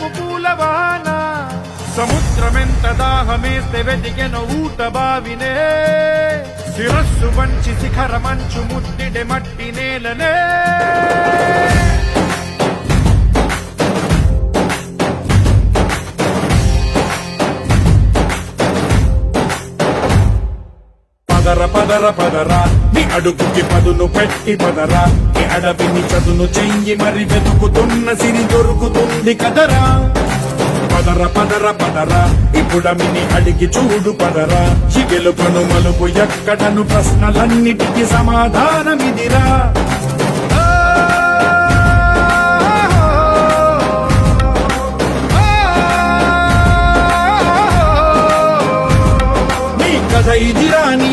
వర్షపు పూలవాన సముద్రమెంత దాహమేస్తే వెతికెను ఊట బావినే శిరస్సు వంచి శిఖర మంచు ముట్టిడే మట్టి నేలనే పదర పదర పదరా నీ అడుగుకి పదును పెట్టి పదరా నీ అడవిని చదును చెయ్యి మరి వెతుకుతున్న సిరి దొరుకుతుంది కదరా పదర పదర పదరా ఇప్పుడమిని అడిగి చూడు పదరా చిగెలుపను మలుపు ఎక్కడను ప్రశ్నలన్నిటికీ సమాధానమిదిరా నీ కథ ఇదిరా నీ